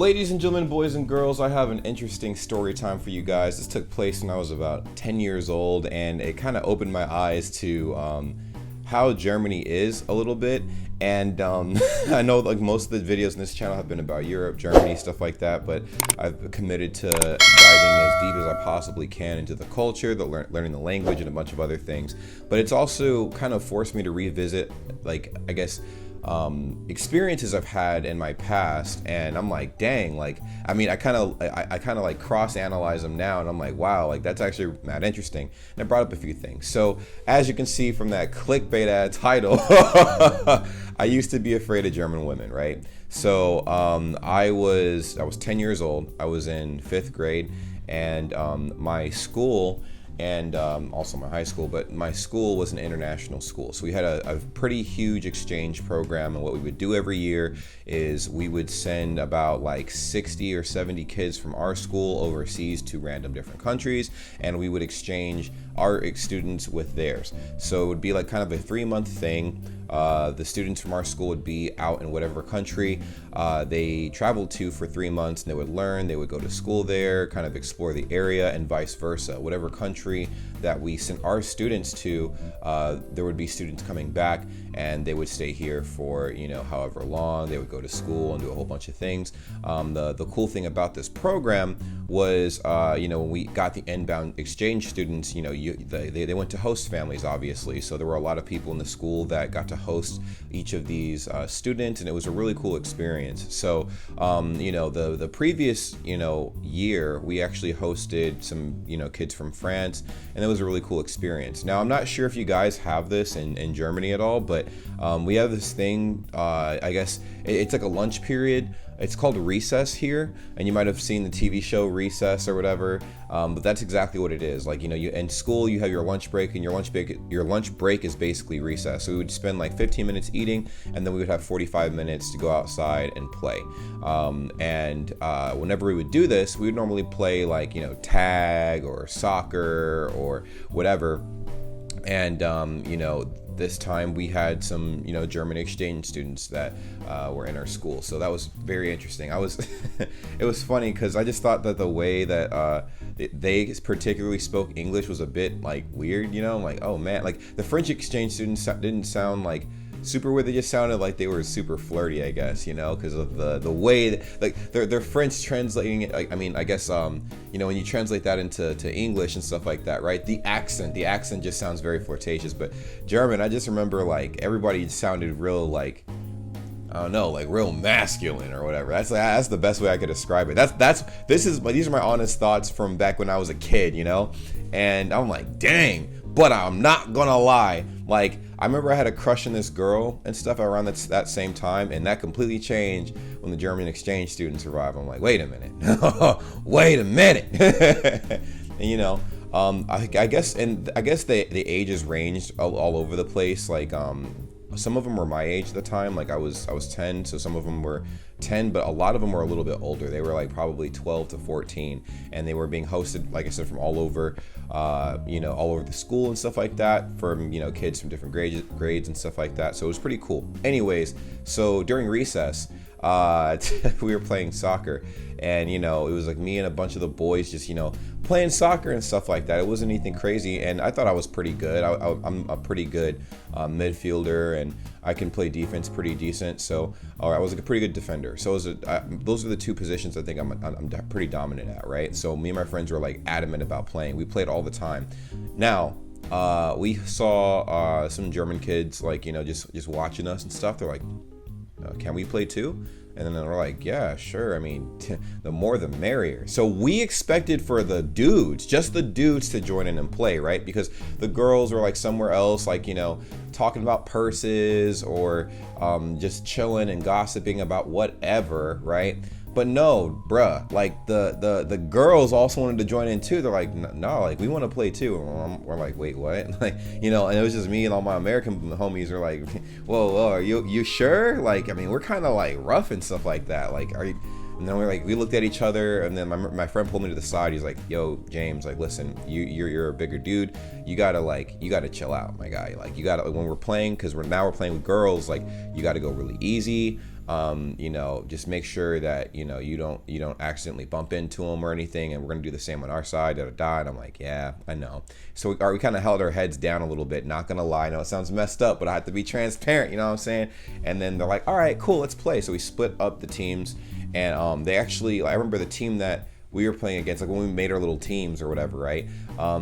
Ladies and gentlemen, boys and girls, I have an interesting story time for you guys. This took place when I was about 10 years old, and it kind of opened my eyes to how Germany is a little bit. And I know like most of the videos in this channel have been about Europe, Germany, stuff like that, but I've committed to diving as deep as I possibly can into the culture, learning the language, and a bunch of other things. But it's also kind of forced me to revisit, like, I guess, experiences I've had in my past, and I'm like, dang, like, I mean, I kind of like cross-analyze them now, and I'm like, wow, like that's actually mad interesting. And I brought up a few things. So as you can see from that clickbait ad title, I used to be afraid of German women, right? So I was 10 years old. I was in 5th grade, and my school, and also my high school, but my school was an international school. So we had a pretty huge exchange program, and what we would do every year is we would send about like 60 or 70 kids from our school overseas to random different countries, and we would exchange our students with theirs. So it would be like kind of a 3-month thing. The students from our school would be out in whatever country they traveled to for 3 months, and they would learn, they would go to school there, kind of explore the area, and vice versa. Whatever country that we sent our students to, there would be students coming back, and they would stay here for, you know, however long. They would go to school and do a whole bunch of things. The cool thing about this program was, you know, when we got the inbound exchange students, you know, they went to host families, obviously. So there were a lot of people in the school that got to host each of these students, and it was a really cool experience. So, you know, the previous, you know, year, we actually hosted some, you know, kids from France, and it was a really cool experience. Now, I'm not sure if you guys have this in Germany at all, but we have this thing, I guess it's like a lunch period. It's called recess here, and you might have seen the TV show Recess or whatever, but that's exactly what it is. Like, you know, you in school you have your lunch break, and your lunch break is basically recess. So we would spend like 15 minutes eating, and then we would have 45 minutes to go outside and play. Whenever we would do this, we would normally play like, you know, tag or soccer or whatever. And you know, this time we had some, you know, German exchange students that were in our school, so that was very interesting. It was funny because I just thought that the way that they particularly spoke English was a bit like weird, you know. I'm like, oh man, like the French exchange students didn't sound like super weird. They just sounded like they were super flirty, I guess, you know, because of the way that, like they're French translating it. Like, I mean, I guess you know, when you translate that into English and stuff like that, right? The accent just sounds very flirtatious. But German, I just remember like everybody sounded real, like, I don't know, like real masculine or whatever. That's the best way I could describe it. These are my honest thoughts from back when I was a kid, you know. And I'm like, dang. But I'm not gonna lie, like, I remember I had a crush on this girl and stuff around that same time, and that completely changed when the German exchange students arrived. I'm like, wait a minute, wait a minute. And you know, I guess the ages ranged all over the place. Like, some of them were my age at the time. Like I was 10, so some of them were 10, but a lot of them were a little bit older. They were like probably 12 to 14, and they were being hosted, like I said, from all over, you know, all over the school and stuff like that, from, you know, kids from different grades and stuff like that. So it was pretty cool. Anyways, so during recess, we were playing soccer, and you know, it was like me and a bunch of the boys just, you know, playing soccer and stuff like that. It wasn't anything crazy, and I thought I was pretty good. I'm a pretty good midfielder, and I can play defense pretty decent. So I was like a pretty good defender. So those are the two positions I think I'm pretty dominant at, right? So me and my friends were like adamant about playing. We played all the time. Now, we saw some German kids, like, you know, just watching us and stuff. They're like, can we play too? And then they're like, yeah, sure. I mean, the more the merrier. So we expected for the dudes, just the dudes, to join in and play, right? Because the girls were like somewhere else, like, you know, talking about purses or just chilling and gossiping about whatever, right? But no, bruh, like the girls also wanted to join in too. They're like, no, like we want to play too. And we're like, wait, what? Like, you know, and it was just me and all my American homies are like, whoa, are you sure? Like, I mean, we're kind of like rough and stuff like that. Like, are you? And then we looked at each other, and then my friend pulled me to the side. He's like, yo, James, like, listen, you're a bigger dude. You gotta chill out, my guy. Like, you gotta, when we're playing, because we're playing with girls, like, you gotta go really easy. You know, just make sure that, you know, you don't accidentally bump into them or anything, and we're gonna do the same on our side, da da da. And I'm like, yeah, I know. So we kind of held our heads down a little bit, not gonna lie. I know it sounds messed up, but I have to be transparent, you know what I'm saying? And then they're like, all right, cool, let's play. So we split up the teams, and they actually, I remember the team that we were playing against, like when we made our little teams or whatever, right?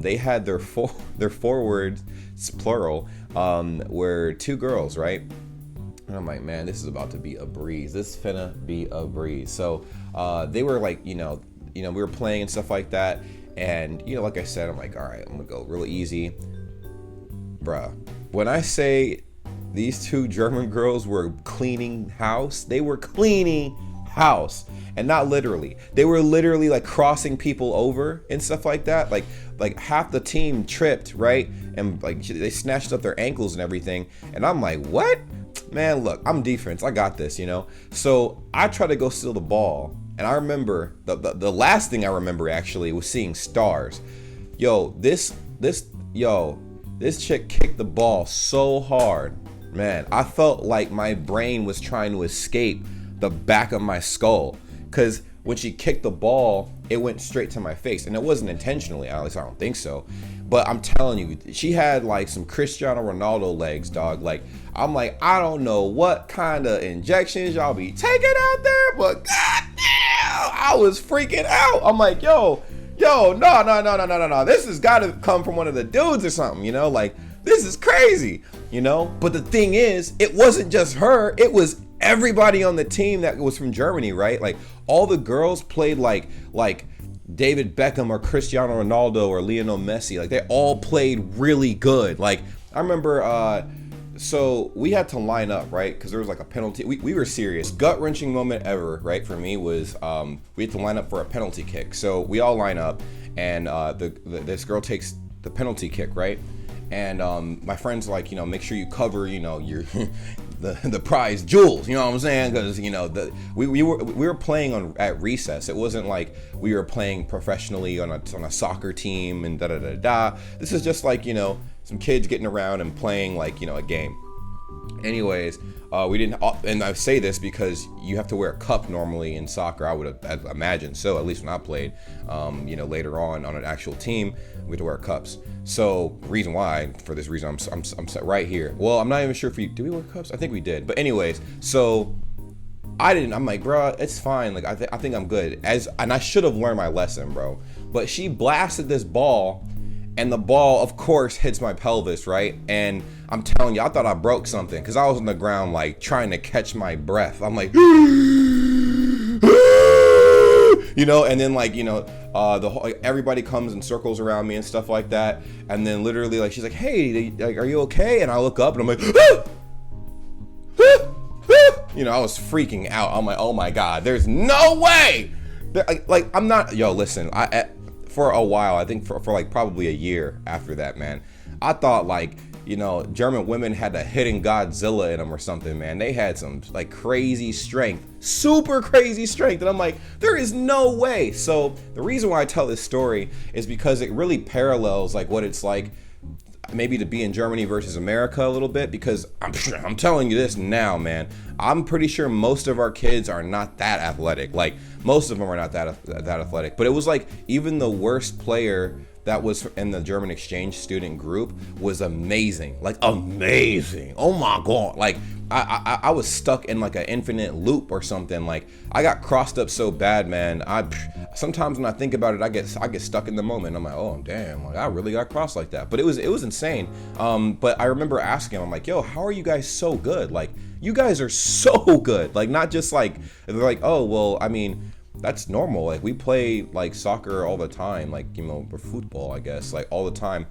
They had their forwards, it's plural, were two girls, right? And I'm like, man, this is about to be a breeze. This is finna be a breeze. So they were like, you know, we were playing and stuff like that. And, you know, like I said, I'm like, all right, I'm gonna go real easy. Bruh, when I say these two German girls were cleaning house, they were cleaning house. And not literally. They were literally like crossing people over and stuff like that. Like half the team tripped, right? And like they snatched up their ankles and everything. And I'm like, what? Man, look, I'm defense. I got this, you know? So I try to go steal the ball. And I remember, the last thing I remember actually was seeing stars. Yo, this chick kicked the ball so hard. Man, I felt like my brain was trying to escape the back of my skull. Because when she kicked the ball, it went straight to my face. And it wasn't intentionally, at least I don't think so. But I'm telling you, she had like some Cristiano Ronaldo legs, dog. Like, I'm like, I don't know what kind of injections y'all be taking out there, but goddamn, I was freaking out. I'm like, yo, no. This has got to come from one of the dudes or something, you know? Like, this is crazy, you know? But the thing is, it wasn't just her. It was everybody on the team that was from Germany, right? Like, all the girls played like David Beckham or Cristiano Ronaldo or Lionel Messi. Like, they all played really good. Like, I remember, so we had to line up, right? Because there was like a penalty. We were serious. Gut-wrenching moment ever, right? For me was we had to line up for a penalty kick. So we all line up, and this girl takes the penalty kick, right? And my friend's like, you know, make sure you cover, you know, your the prize jewels, you know what I'm saying? Because, you know, we were playing at recess. It wasn't like we were playing professionally on a soccer team and da da da da. This is just like, you know, some kids getting around and playing like, you know, a game. Anyways, we didn't, and I say this because you have to wear a cup normally in soccer. I would imagine so, at least when I played. You know, later on an actual team, we had to wear cups. So reason why, for this reason, I'm set right here. Well, I'm not even sure if did we wear cups? I think we did. But anyways, so I didn't. I'm like, bro, it's fine. Like, I think I'm good. And I should have learned my lesson, bro. But she blasted this ball, and the ball, of course, hits my pelvis, right? And I'm telling you, I thought I broke something because I was on the ground, like, trying to catch my breath. I'm like, you know, and then, like, you know, everybody comes and circles around me and stuff like that. And then literally, like, she's like, hey, like, are you okay? And I look up and I'm like, you know, I was freaking out. I'm like, oh my God, there's no way. Like, I'm not, yo, listen, for a while, I think for like probably a year after that, man, I thought, like, you know, German women had a hidden Godzilla in them or something, man. They had some like crazy strength, super crazy strength. And I'm like, there is no way. So the reason why I tell this story is because it really parallels like what it's like maybe to be in Germany versus America a little bit, because I'm telling you this now, man. I'm pretty sure most of our kids are not that athletic. Like, most of them are not that athletic. But it was like even the worst player that was in the German exchange student group was amazing. Like, amazing. Oh my God. Like, I was stuck in like an infinite loop or something. Like, I got crossed up so bad, man. Sometimes when I think about it, I get stuck in the moment. I'm like, oh damn, like I really got crossed like that. But it was insane. But I remember asking him, I'm like, yo, how are you guys so good? Like, you guys are so good. Like, not just like, they're like, oh well, I mean, that's normal. Like, we play like soccer all the time, like, you know, or football, I guess, like all the time.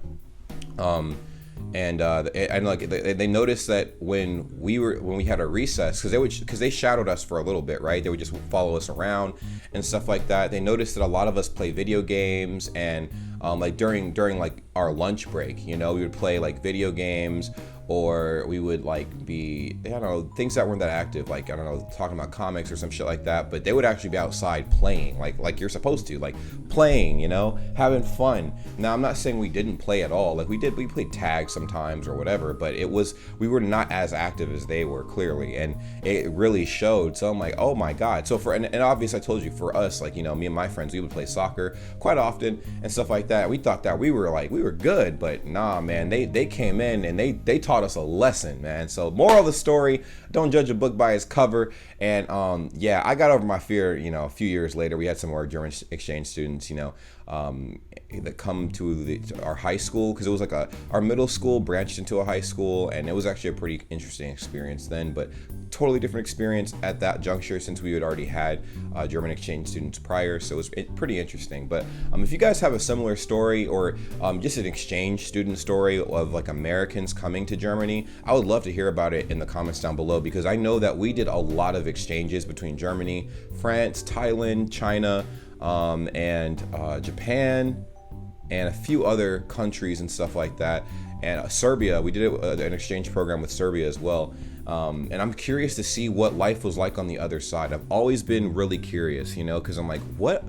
And like they noticed that when we had a recess, because they shadowed us for a little bit, right? They would just follow us around and stuff like that. They noticed that a lot of us play video games, and like during like our lunch break. You know, we would play like video games, or we would like be, I don't know, things that weren't that active, like, I don't know, talking about comics or some shit like that, but they would actually be outside playing, like you're supposed to, like playing, you know, having fun. Now, I'm not saying we didn't play at all. Like we played tag sometimes or whatever, but we were not as active as they were, clearly, and it really showed. So I'm like, oh my God. So and obviously I told you, for us, like, you know, me and my friends, we would play soccer quite often and stuff like that. We thought that we were good, but nah, man, they came in and they taught us a lesson, man. So moral of the story, don't judge a book by its cover. And yeah, I got over my fear, you know, a few years later. We had some of our German exchange students, you know, that come to our high school, because it was like our middle school branched into a high school, and it was actually a pretty interesting experience then, but totally different experience at that juncture, since we had already had German exchange students prior. So it was pretty interesting. But if you guys have a similar story, or just an exchange student story of like Americans coming to Germany, I would love to hear about it in the comments down below, because I know that we did a lot of exchanges between Germany, France, Thailand, China, and Japan, and a few other countries and stuff like that. And Serbia, we did an exchange program with Serbia as well. And I'm curious to see what life was like on the other side. I've always been really curious, you know, because I'm like, what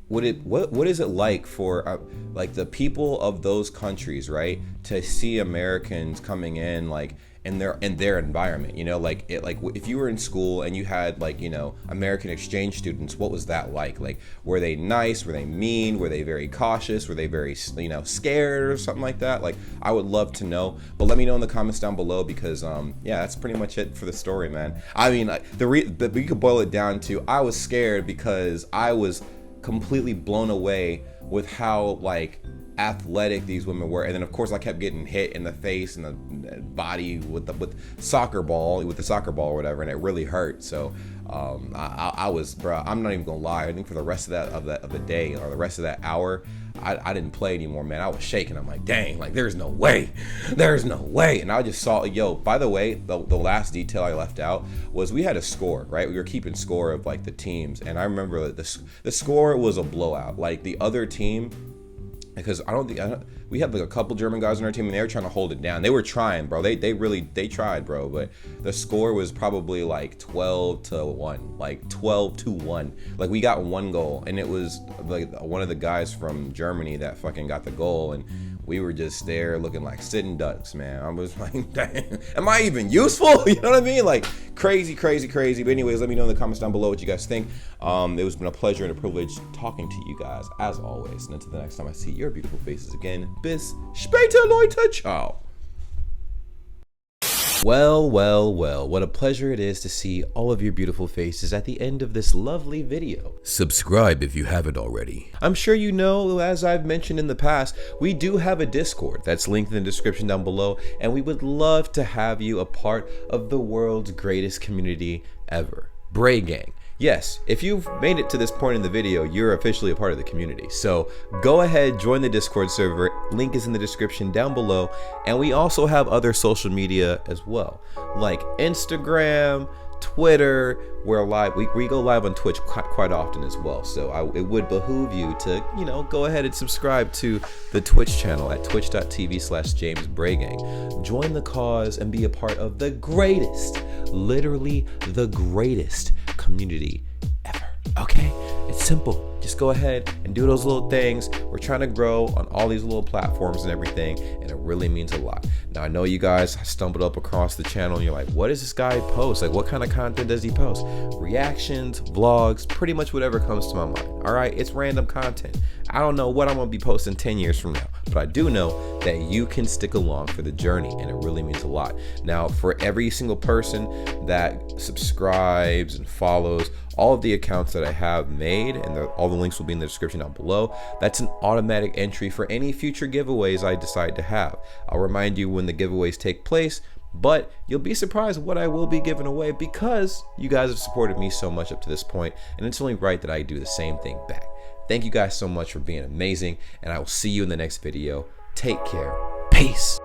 is it like for like the people of those countries, right, to see Americans coming in, like in their environment, you know, like if you were in school and you had, like, you know, American exchange students, what was that like? Like, were they nice? Were they mean? Were they very cautious? Were they very, you know, scared or something like that? Like, I would love to know, but let me know in the comments down below, because yeah, that's pretty much it for the story, man. I mean, we could boil it down to, I was scared because I was completely blown away with how, like, athletic these women were. And then of course I kept getting hit in the face and the body with the soccer ball or whatever, and it really hurt. So I was, bro, I'm not even gonna lie, I think for the rest of the day, or the rest of that hour, I didn't play anymore, man. I was shaking. I'm like, dang, like there's no way. And I just saw, yo, by the way, the last detail I left out was we had a score, right? We were keeping score of like the teams, and I remember the score was a blowout. Like the other team, because we had like a couple German guys on our team, and they were trying to hold it down. They were trying, bro. They really tried, bro. But the score was probably like 12-1, like 12-1. Like we got one goal, and it was like one of the guys from Germany that fucking got the goal, and we were just there looking like sitting ducks, man. I was like, dang, am I even useful? You know what I mean? Like crazy. But anyways, let me know in the comments down below what you guys think. It has been a pleasure and a privilege talking to you guys as always. And until the next time I see your beautiful faces again, bis später, Leute. Ciao. Well, what a pleasure it is to see all of your beautiful faces at the end of this lovely video. Subscribe if you haven't already. I'm sure you know, as I've mentioned in the past, we do have a Discord that's linked in the description down below, and we would love to have you a part of the world's greatest community ever, Bray Gang. Yes, if you've made it to this point in the video, you're officially a part of the community. So go ahead, join the Discord server. Link is in the description down below. And we also have other social media as well, like Instagram, Twitter. We're live. We go live on Twitch quite often as well. So it would behoove you to, you know, go ahead and subscribe to the Twitch channel at twitch.tv/JamesBrayGang. Join the cause and be a part of the greatest, literally the greatest community ever. Okay, it's simple. Just go ahead and do those little things. We're trying to grow on all these little platforms and everything, and it really means a lot. Now, I know you guys stumbled up across the channel and you're like, what does this guy post? Like, what kind of content does he post? Reactions, vlogs, pretty much whatever comes to my mind. All right, it's random content. I don't know what I'm gonna be posting 10 years from now, but I do know that you can stick along for the journey, and it really means a lot. Now, for every single person that subscribes and follows all of the accounts that I have made, and all the links will be in the description down below, that's an automatic entry for any future giveaways I decide to have. I'll remind you when the giveaways take place, but you'll be surprised what I will be giving away, because you guys have supported me so much up to this point, and it's only right that I do the same thing back. Thank you guys so much for being amazing, and I will see you in the next video. Take care. Peace.